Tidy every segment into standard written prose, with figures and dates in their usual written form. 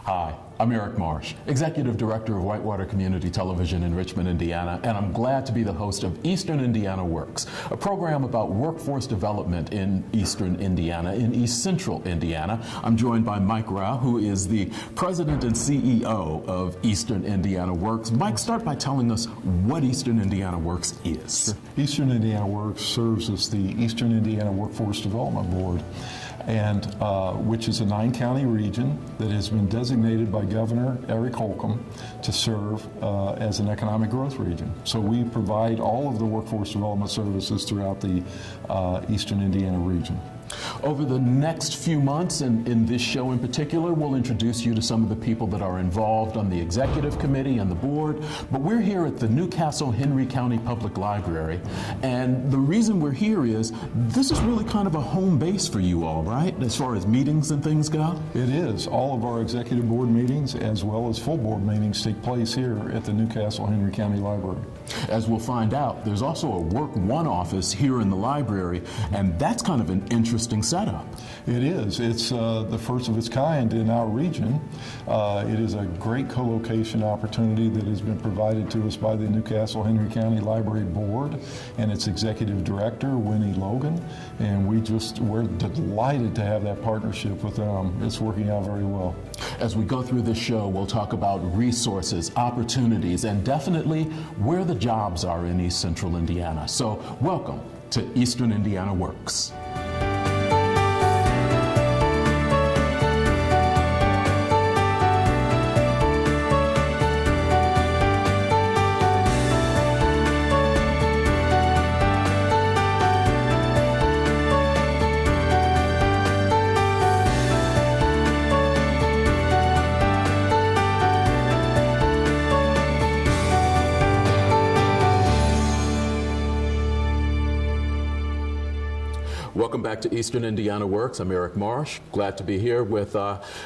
Hi, I'm Eric Marsh, Executive Director of Whitewater Community Television in Richmond, Indiana, and I'm glad to be the host of Eastern Indiana Works, a program about workforce development in Eastern Indiana, in East Central Indiana. I'm joined by Mike Rao, who is the President and CEO of Eastern Indiana Works. Mike, start by telling us what Eastern Indiana Works is. Eastern Indiana Works serves as the Eastern Indiana Workforce Development Board, and which is a 9-county region that has been designated by Governor Eric Holcomb to serve as an economic growth region. So we provide all of the workforce development services throughout the Eastern Indiana region. Over the next few months, and in this show in particular, we'll introduce you to some of the people that are involved on the executive committee and the board. But we're here at the Newcastle-Henry County Public Library, and the reason we're here is this is really kind of a home base for you all, right? As far as meetings and things go? It is. All of our executive board meetings as well as full board meetings take place here at the Newcastle-Henry County Library. As we'll find out, there's also a Work One office here in the library, and that's kind of an interesting setup. It is. It's the first of its kind in our region. It is a great co-location opportunity that has been provided to us by the Newcastle-Henry County Library Board and its executive director, Winnie, Logan, and we're delighted to have that partnership with them. It's working out very well. As we go through this show, we'll talk about resources, opportunities, and definitely where the jobs are in East Central Indiana. So welcome to Eastern Indiana Works. Welcome back to Eastern Indiana Works. I'm Eric Marsh. Glad to be here with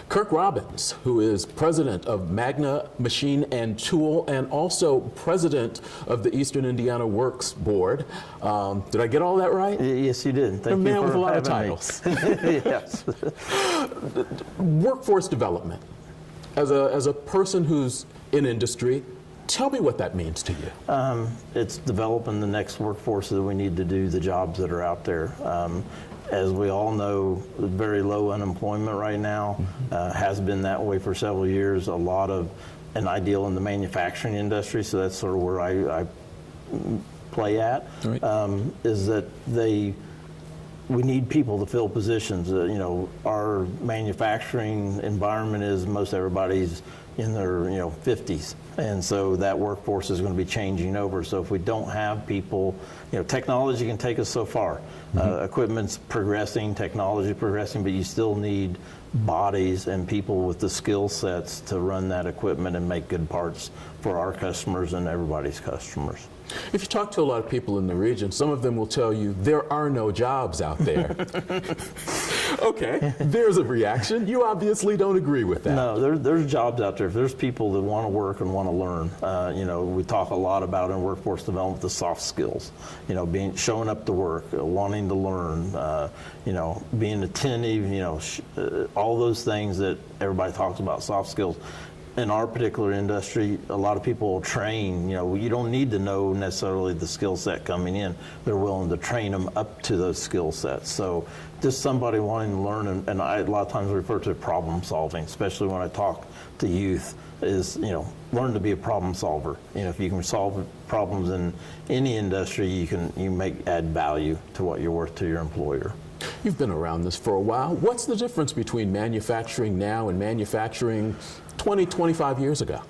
Kirk Robbins, who is president of Magna Machine and Tool and also president of the Eastern Indiana Works Board. Did I get all that right? Yes, you did. Thank you for man with a lot of titles. Yes. Workforce development. As a person who's in industry, tell me what that means to you. It's developing the next workforce that we need to do the jobs that are out there. As we all know, very low unemployment right now, has been that way for several years. A lot of an ideal in the manufacturing industry, so that's sort of where I play at, right. Is that we need people to fill positions. Our manufacturing environment is most everybody's in their 50s, and so that workforce is going to be changing over. So if we don't have people, technology can take us so far. Equipment's progressing, technology progressing, but you still need bodies and people with the skill sets to run that equipment and make good parts for our customers and everybody's customers. If you talk to a lot of people in the region, some of them will tell you there are no jobs out there. Okay, there's a reaction. You obviously don't agree with that. No, there's jobs out there. If there's people that want to work and want to learn, we talk a lot about in workforce development the soft skills. Showing up to work, wanting to learn, being attentive. All those things that everybody talks about, soft skills. In our particular industry, a lot of people will train. You don't need to know necessarily the skill set coming in. They're willing to train them up to those skill sets. So just somebody wanting to learn, and I a lot of times refer to problem solving, especially when I talk to youth, is learn to be a problem solver. If you can solve problems in any industry, you add value to what you're worth to your employer. You've been around this for a while. What's the difference between manufacturing now and manufacturing 20, 25 years ago?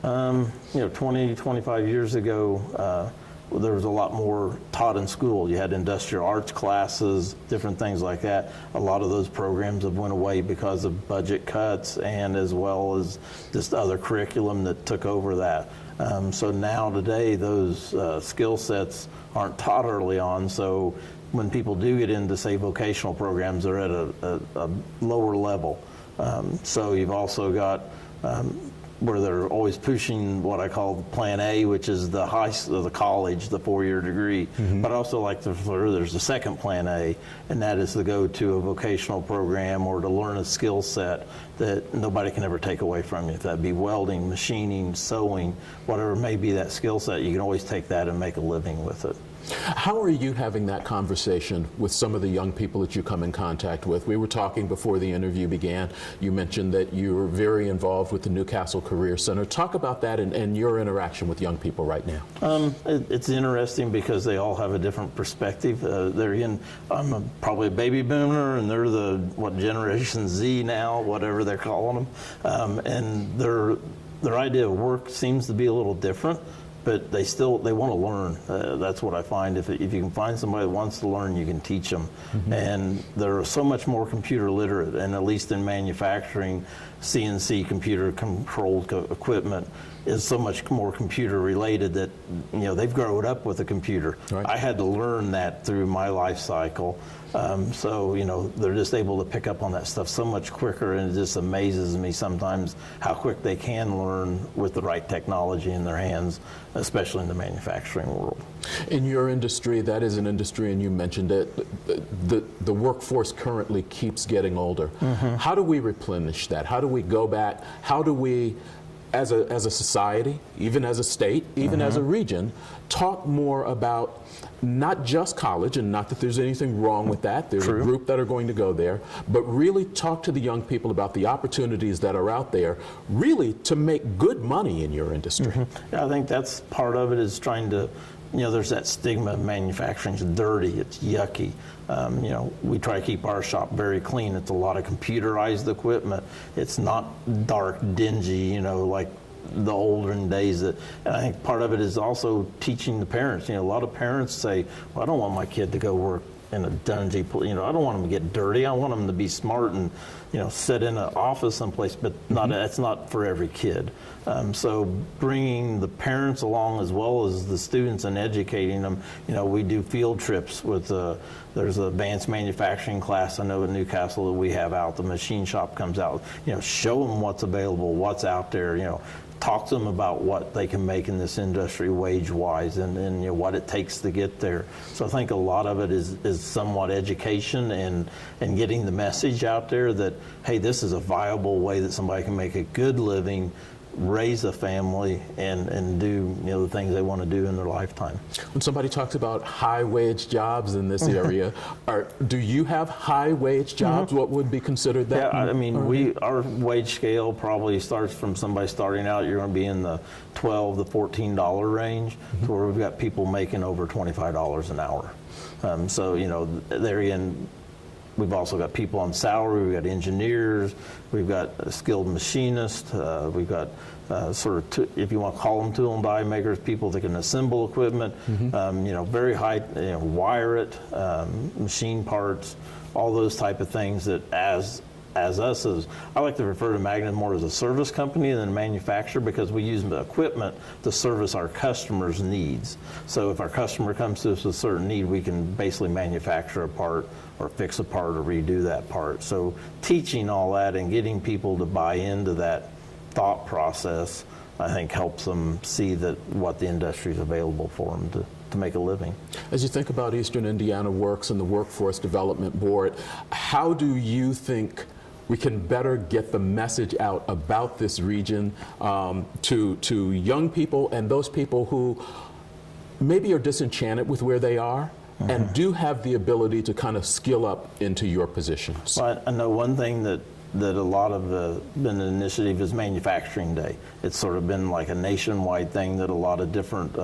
20, 25 years ago, there was a lot more taught in school. You had industrial arts classes, different things like that. A lot of those programs have went away because of budget cuts and as well as just other curriculum that took over that. So now today, those skill sets aren't taught early on. So when people do get into, say, vocational programs, they're at a lower level. So you've also got where they're always pushing what I call Plan A, which is the college, the 4-year degree. But I also like there's a second Plan A, and that is to go to a vocational program or to learn a skill set that nobody can ever take away from you. If that be welding, machining, sewing, whatever may be that skill set, you can always take that and make a living with it. How are you having that conversation with some of the young people that you come in contact with? We were talking before the interview began. You mentioned that you were very involved with the Newcastle Career Center. Talk about that and your interaction with young people right now. It's interesting because they all have a different perspective. I'm probably a baby boomer, and they're what Generation Z now, whatever they're calling them, and their idea of work seems to be a little different. But they want to learn. That's what I find. If you can find somebody that wants to learn, you can teach them. And they're so much more computer literate, and at least in manufacturing, CNC computer controlled equipment is so much more computer related that they've grown up with a computer. Right. I had to learn that through my life cycle. So they're just able to pick up on that stuff so much quicker, and it just amazes me sometimes how quick they can learn with the right technology in their hands, especially in the manufacturing world. In your industry, that is an industry, and you mentioned it, the workforce currently keeps getting older. How do we replenish that? How do we go back? How do we, as a society, even as a state, even as a region, talk more about not just college, and not that there's anything wrong with that. There's True. a group that are going to go there, but really talk to the young people about the opportunities that are out there, really to make good money in your industry. Yeah, I think that's part of it, is trying to, there's that stigma of manufacturing. It's dirty, it's yucky. We try to keep our shop very clean. It's a lot of computerized equipment. It's not dark, dingy, like the olden days. And I think part of it is also teaching the parents. A lot of parents say, well, I don't want my kid to go work in a dungy, I don't want them to get dirty. I want them to be smart and, sit in an office someplace, but that's not for every kid. So bringing the parents along as well as the students and educating them, we do field trips with, there's an advanced manufacturing class I know in Newcastle that we have out. The machine shop comes out, show them what's available, what's out there, talk to them about what they can make in this industry wage-wise and what it takes to get there. So I think a lot of it is somewhat education and getting the message out there that, hey, this is a viable way that somebody can make a good living, raise a family, and do the things they want to do in their lifetime. When somebody talks about high-wage jobs in this area, do you have high-wage jobs? What would be considered that? Yeah, I mean, our wage scale probably starts from somebody starting out. You're going to be in the $12 to $14 range, to where we've got people making over $25 an hour. So there again, we've also got people on salary. We've got engineers. We've got skilled machinists. We've got if you want to call them tool and die makers, people that can assemble equipment. Very high, wire it, machine parts, all those type of things. That as I like to refer to Magna more as a service company than a manufacturer, because we use the equipment to service our customers' needs. So if our customer comes to us with a certain need, we can basically manufacture a part or fix a part or redo that part. So teaching all that and getting people to buy into that thought process, I think, helps them see that what the industry is available for them to make a living. As you think about Eastern Indiana Works and the Workforce Development Board, how do you think we can better get the message out about this region to young people and those people who maybe are disenchanted with where they are and do have the ability to kind of skill up into your positions? Well, I know one thing that a lot of been an initiative is Manufacturing Day. It's sort of been like a nationwide thing that a lot of different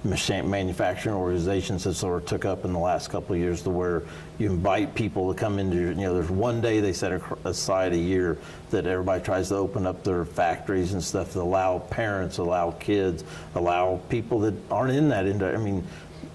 manufacturing organizations have sort of took up in the last couple of years, to where you invite people to come into there's one day they set aside a year that everybody tries to open up their factories and stuff to allow parents, allow kids, allow people that aren't in that industry. I mean,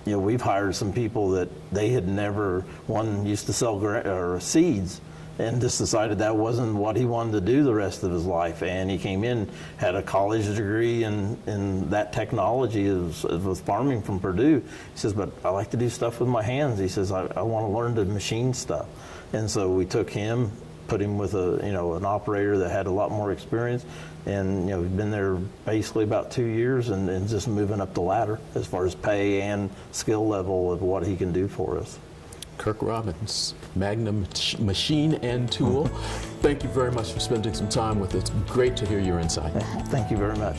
we've hired some people that they had never, one used to sell seeds, and just decided that wasn't what he wanted to do the rest of his life. And he came in, had a college degree in that technology, with farming from Purdue. He says, but I like to do stuff with my hands. He says, I want to learn to machine stuff. And so we took him, put him with an operator that had a lot more experience, and he's been there basically about 2 years, and just moving up the ladder as far as pay and skill level of what he can do for us. Kirk Robbins, Magna machine and tool. Thank you very much for spending some time with us. Great to hear your insight. Thank you very much.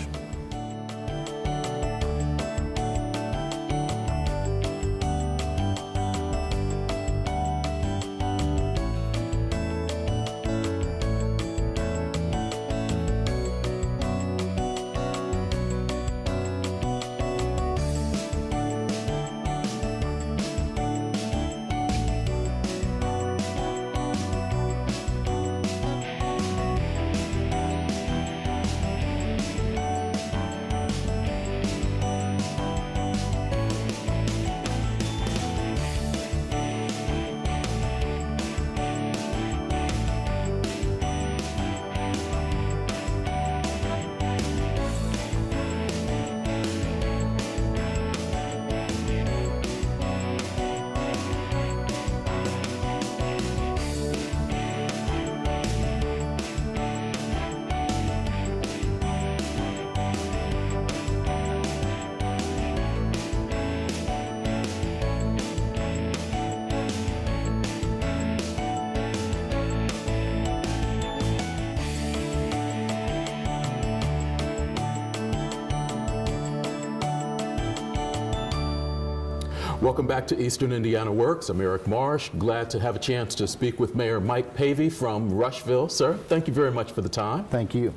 Welcome back to Eastern Indiana Works. I'm Eric Marsh. Glad to have a chance to speak with Mayor Mike Pavey from Rushville. Sir, thank you very much for the time. Thank you.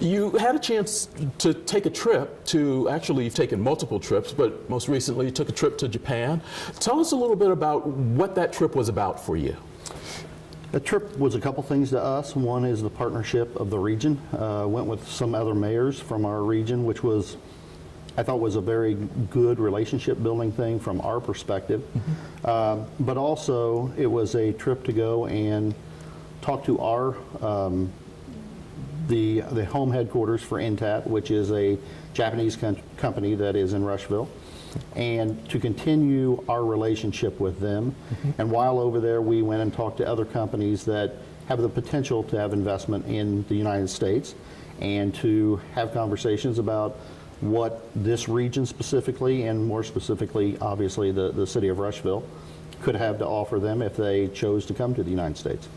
You had a chance to take a trip to, actually you've taken multiple trips, but most recently you took a trip to Japan. Tell us a little bit about what that trip was about for you. The trip was a couple things to us. One is the partnership of the region. Went with some other mayors from our region, which I thought was a very good relationship building thing from our perspective. But also it was a trip to go and talk to our the home headquarters for Intat, which is a Japanese company that is in Rushville, and to continue our relationship with them. And while over there, we went and talked to other companies that have the potential to have investment in the United States, and to have conversations about what this region specifically, and more specifically, obviously, the city of Rushville, could have to offer them if they chose to come to the United States.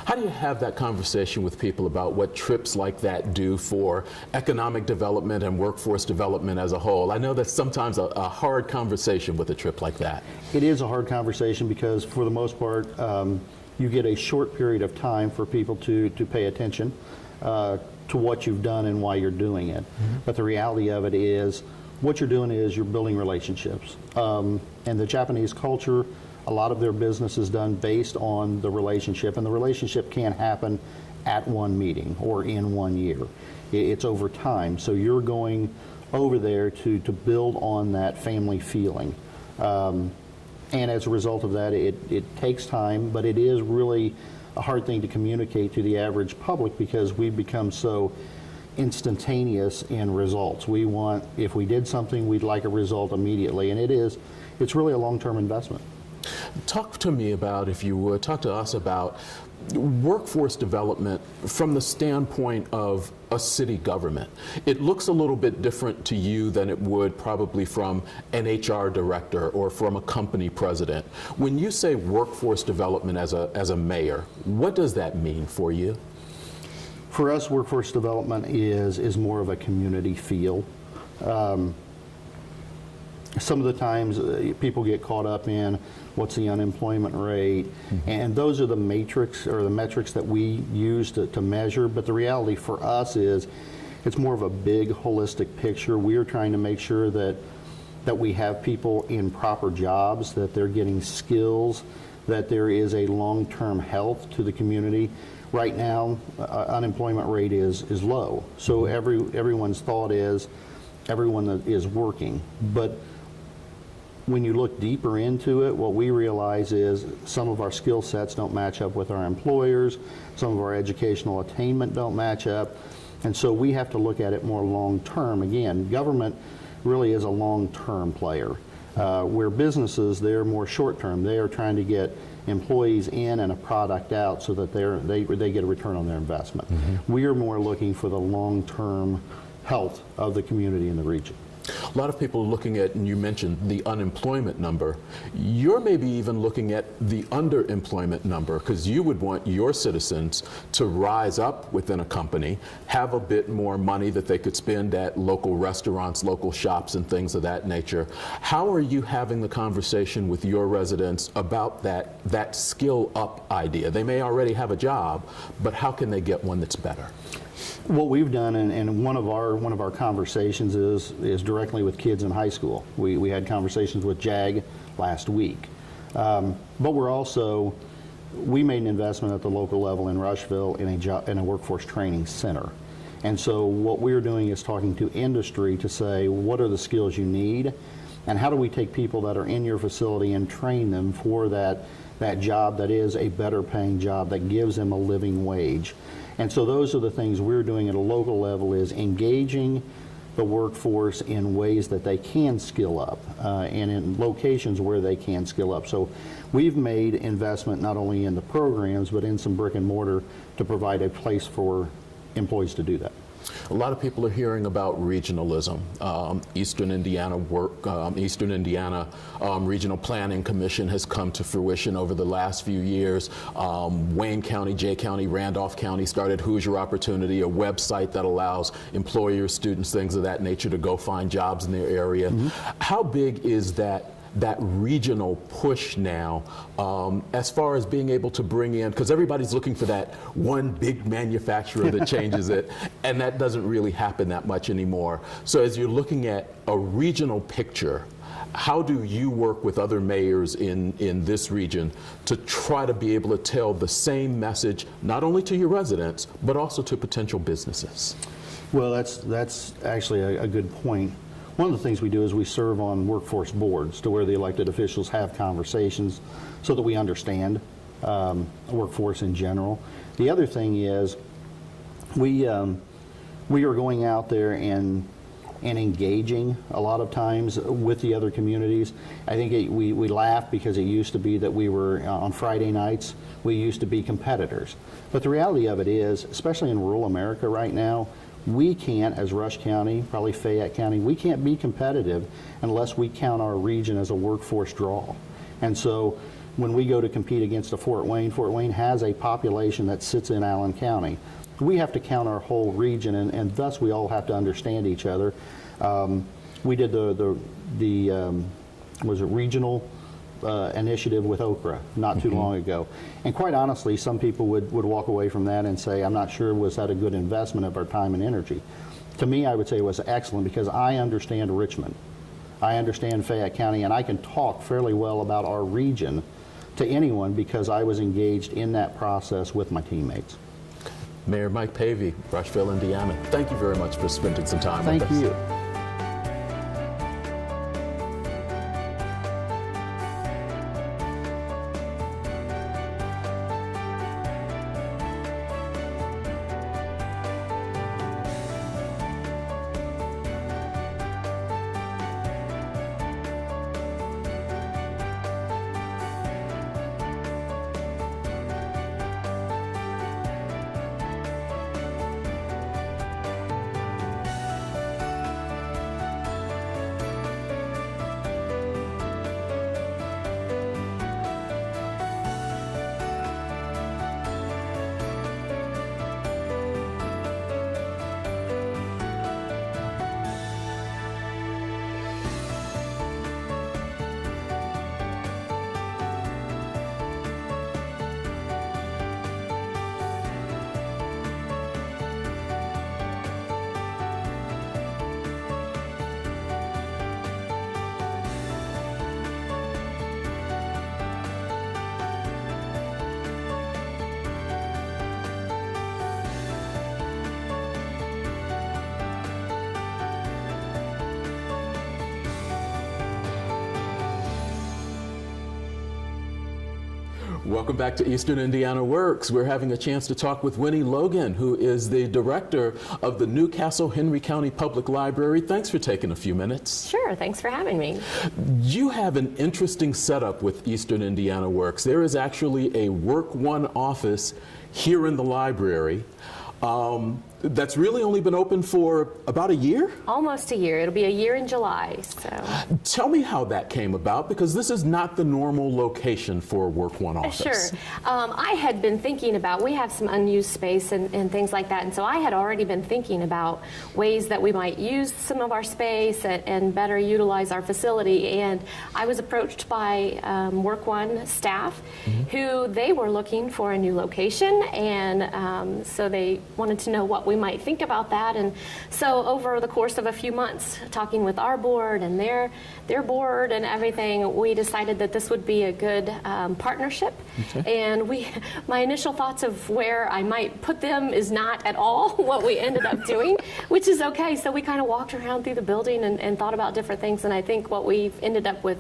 How do you have that conversation with people about what trips like that do for economic development and workforce development as a whole? I know that's sometimes a hard conversation with a trip like that. It is a hard conversation because, for the most part, you get a short period of time for people to pay attention to what you've done and why you're doing it. But the reality of it is, what you're doing is you're building relationships. And the Japanese culture, a lot of their business is done based on the relationship, and the relationship can't happen at one meeting or in 1 year. It's over time. So you're going over there to build on that family feeling. And as a result of that, it takes time, but it is really a hard thing to communicate to the average public because we've become so instantaneous in results. We want, if we did something, we'd like a result immediately, and it's really a long-term investment. Talk to me about, if you would, talk to us about workforce development from the standpoint of a city government. It looks a little bit different to you than it would probably from an HR director or from a company president. When you say workforce development as a mayor, what does that mean for you? For us, workforce development is more of a community feel. Some of the times people get caught up in what's the unemployment rate, and those are the matrix or the metrics that we use to measure. But the reality for us is it's more of a big holistic picture. We are trying to make sure that we have people in proper jobs, that they're getting skills, that there is a long-term health to the community. Right now, unemployment rate is low, so everyone's thought is everyone that is working. But when you look deeper into it, what we realize is some of our skill sets don't match up with our employers, some of our educational attainment don't match up, and so we have to look at it more long-term. Again, government really is a long-term player. Where businesses, they're more short-term. They are trying to get employees in and a product out so that they get a return on their investment. We are more looking for the long-term health of the community in the region. A lot of people are looking at, and you mentioned the unemployment number. You're maybe even looking at the underemployment number, because you would want your citizens to rise up within a company, have a bit more money that they could spend at local restaurants, local shops, and things of that nature. How are you having the conversation with your residents about that skill up idea? They may already have a job, but how can they get one that's better? What we've done, and one of our conversations is directly with kids in high school. We had conversations with JAG last week, but we made an investment at the local level in Rushville in a workforce training center, and so what we're doing is talking to industry to say what are the skills you need, and how do we take people that are in your facility and train them for that job that is a better paying job that gives them a living wage. And so those are the things we're doing at a local level, is engaging the workforce in ways that they can skill up and in locations where they can skill up. So we've made investment not only in the programs but in some brick and mortar to provide a place for employees to do that. A lot of people are hearing about regionalism. Eastern Indiana Regional Planning Commission has come to fruition over the last few years. Wayne County, Jay County, Randolph County started Hoosier Opportunity, a website that allows employers, students, things of that nature to go find jobs in their area. How big is that regional push now, as far as being able to bring in, because everybody's looking for that one big manufacturer that changes it, and that doesn't really happen that much anymore. So as you're looking at a regional picture, how do you work with other mayors in this region to try to be able to tell the same message, not only to your residents, but also to potential businesses? Well, that's actually a good point. One of the things we do is we serve on workforce boards to where the elected officials have conversations so that we understand workforce in general. The other thing is we are going out there and engaging a lot of times with the other communities. I think we laugh because it used to be that we were on Friday nights, we used to be competitors. But the reality of it is, especially in rural America right now, we can't, as Rush County, probably Fayette County, we can't be competitive unless we count our region as a workforce draw. And so when we go to compete against a Fort Wayne has a population that sits in Allen County. We have to count our whole region, and thus we all have to understand each other. We did the regional initiative with Okra not too long ago. And quite honestly, some people would walk away from that and say, I'm not sure, was that a good investment of our time and energy? To me, I would say it was excellent because I understand Richmond. I understand Fayette County, and I can talk fairly well about our region to anyone because I was engaged in that process with my teammates. Mayor Mike Pavey, Rushville, Indiana, thank you very much for spending some time with us. Thank you. Welcome back to Eastern Indiana Works. We're having a chance to talk with Winnie Logan, who is the director of the Newcastle Henry County Public Library. Thanks for taking a few minutes. Sure, thanks for having me. You have an interesting setup with Eastern Indiana Works. There is actually a Work One office here in the library. That's really only been open for about a year? Almost a year. It'll be a year in July. So tell me how that came about, because this is not the normal location for a Work One office. Sure. I had been thinking about, we have some unused space and things like that, and so I had already been thinking about ways that we might use some of our space and better utilize our facility. And I was approached by Work One staff who they were looking for a new location, and so they wanted to know what we might think about that. And so over the course of a few months, talking with our board and their board and everything, we decided that this would be a good partnership. Okay. And my initial thoughts of where I might put them is not at all what we ended up doing, which is okay. So we kind of walked around through the building and thought about different things, and I think what we've ended up with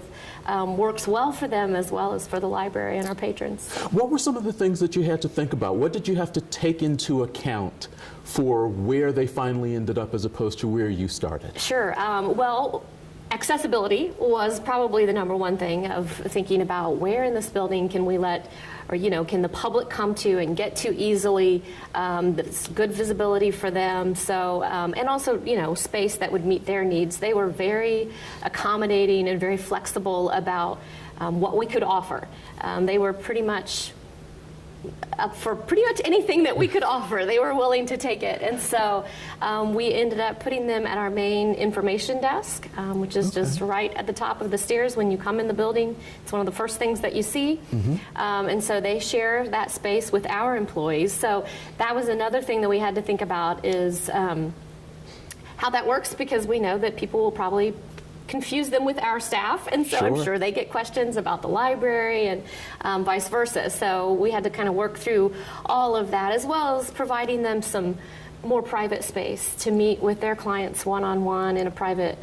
works well for them as well as for the library and our patrons. What were some of the things that you had to think about? What did you have to take into account for where they finally ended up as opposed to where you started? Sure. Well, accessibility was probably the number one thing of thinking about where in this building can we let, or can the public come to and get to easily, that's good visibility for them. So, and also, space that would meet their needs. They were very accommodating and very flexible about what we could offer. They were pretty much up for pretty much anything that we could offer. They were willing to take it. And so we ended up putting them at our main information desk, which is just right at the top of the stairs when you come in the building. It's one of the first things that you see. And so they share that space with our employees. So that was another thing that we had to think about is how that works, because we know that people will probably confuse them with our staff, and so I'm sure they get questions about the library and vice versa. So we had to kind of work through all of that, as well as providing them some more private space to meet with their clients one-on-one in a private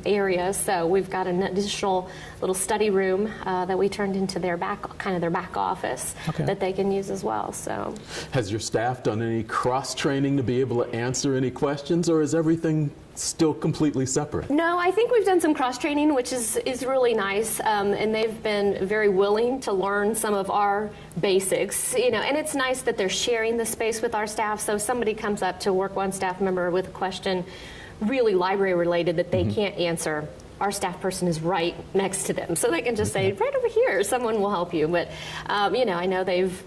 area. So we've got an additional little study room that we turned into their back office that they can use as well. So, has your staff done any cross-training to be able to answer any questions, or is everything still completely separate? No, I think we've done some cross-training, which is really nice, and they've been very willing to learn some of our basics, and it's nice that they're sharing the space with our staff. So if somebody comes up to Work One staff member with a question really library related that they can't answer, our staff person is right next to them, so they can just say, right over here, someone will help you. But I know they've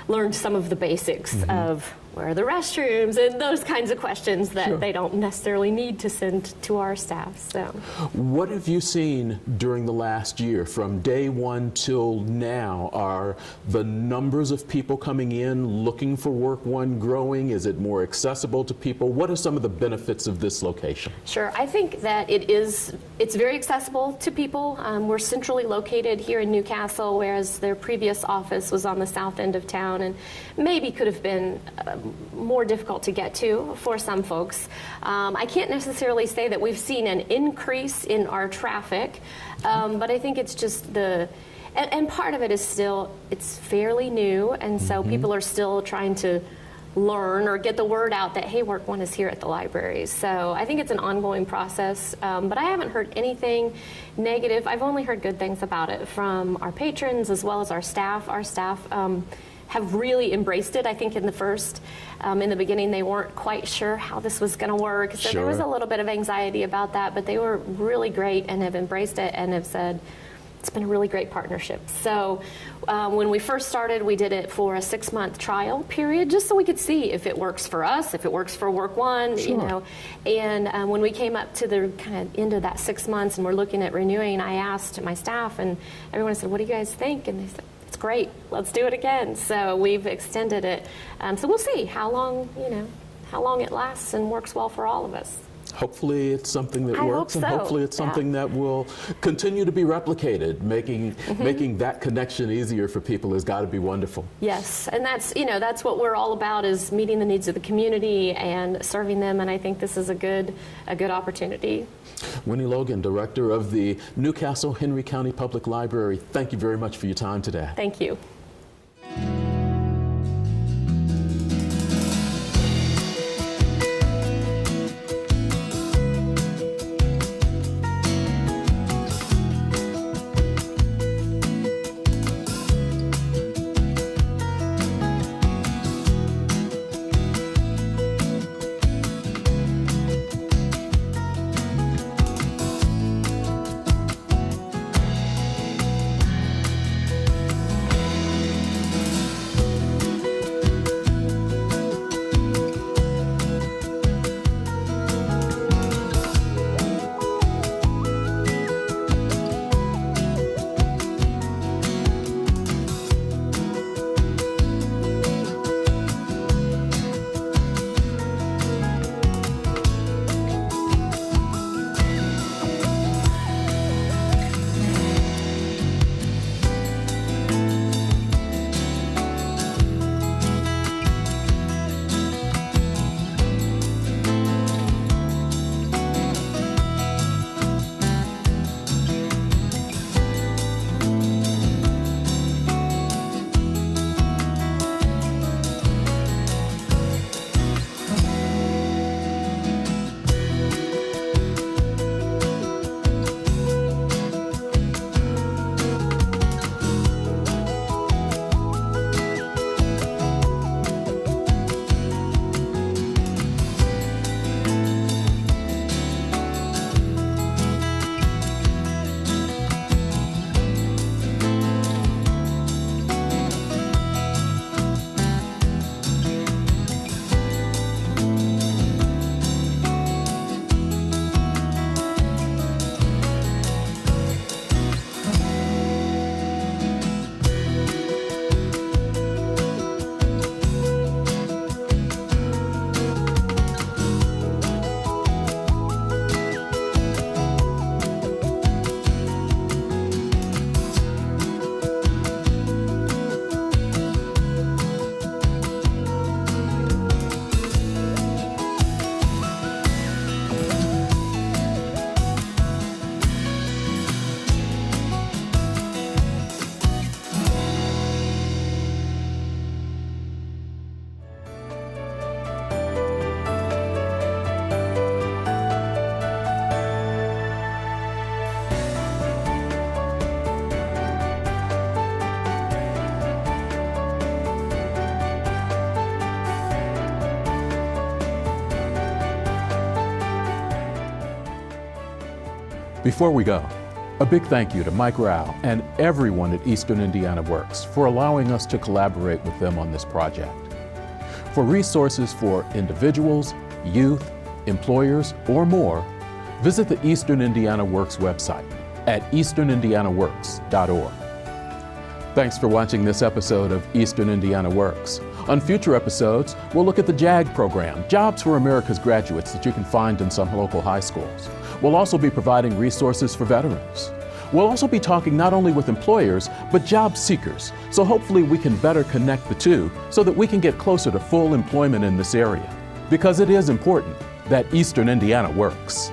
learned some of the basics of where are the restrooms and those kinds of questions that they don't necessarily need to send to our staff. So, what have you seen during the last year from day one till now? Are the numbers of people coming in looking for Work One growing? Is it more accessible to people? What are some of the benefits of this location? Sure, I think that it's very accessible to people. We're centrally located here in Newcastle, whereas their previous office was on the south end of town and maybe could have been more difficult to get to for some folks. I can't necessarily say that we've seen an increase in our traffic, but I think it's just and part of it is still, it's fairly new, and so people are still trying to learn or get the word out that, hey, Work One is here at the library. So I think it's an ongoing process, but I haven't heard anything negative. I've only heard good things about it from our patrons as well as our staff. Our staff have really embraced it. I think in the beginning, they weren't quite sure how this was going to work. So there was a little bit of anxiety about that, but they were really great and have embraced it and have said, it's been a really great partnership. So when we first started, we did it for a 6-month trial period, just so we could see if it works for us, if it works for Work One, And when we came up to the kind of end of that 6 months and we're looking at renewing, I asked my staff, and everyone said, what do you guys think? And they said, it's great, let's do it again. So we've extended it. So we'll see how long it lasts and works well for all of us. Hopefully it's something that works, and hopefully it's something that will continue to be replicated. Making that connection easier for people has got to be wonderful. Yes, and that's what we're all about, is meeting the needs of the community and serving them, and I think this is a good opportunity. Winnie Logan, Director of the Newcastle Henry County Public Library, thank you very much for your time today. Thank you. Before we go, a big thank you to Mike Rao and everyone at Eastern Indiana Works for allowing us to collaborate with them on this project. For resources for individuals, youth, employers, or more, visit the Eastern Indiana Works website at easternindianaworks.org. Thanks for watching this episode of Eastern Indiana Works. On future episodes, we'll look at the JAG program, Jobs for America's Graduates, that you can find in some local high schools. We'll also be providing resources for veterans. We'll also be talking not only with employers, but job seekers, so hopefully we can better connect the two so that we can get closer to full employment in this area. Because it is important that Eastern Indiana works.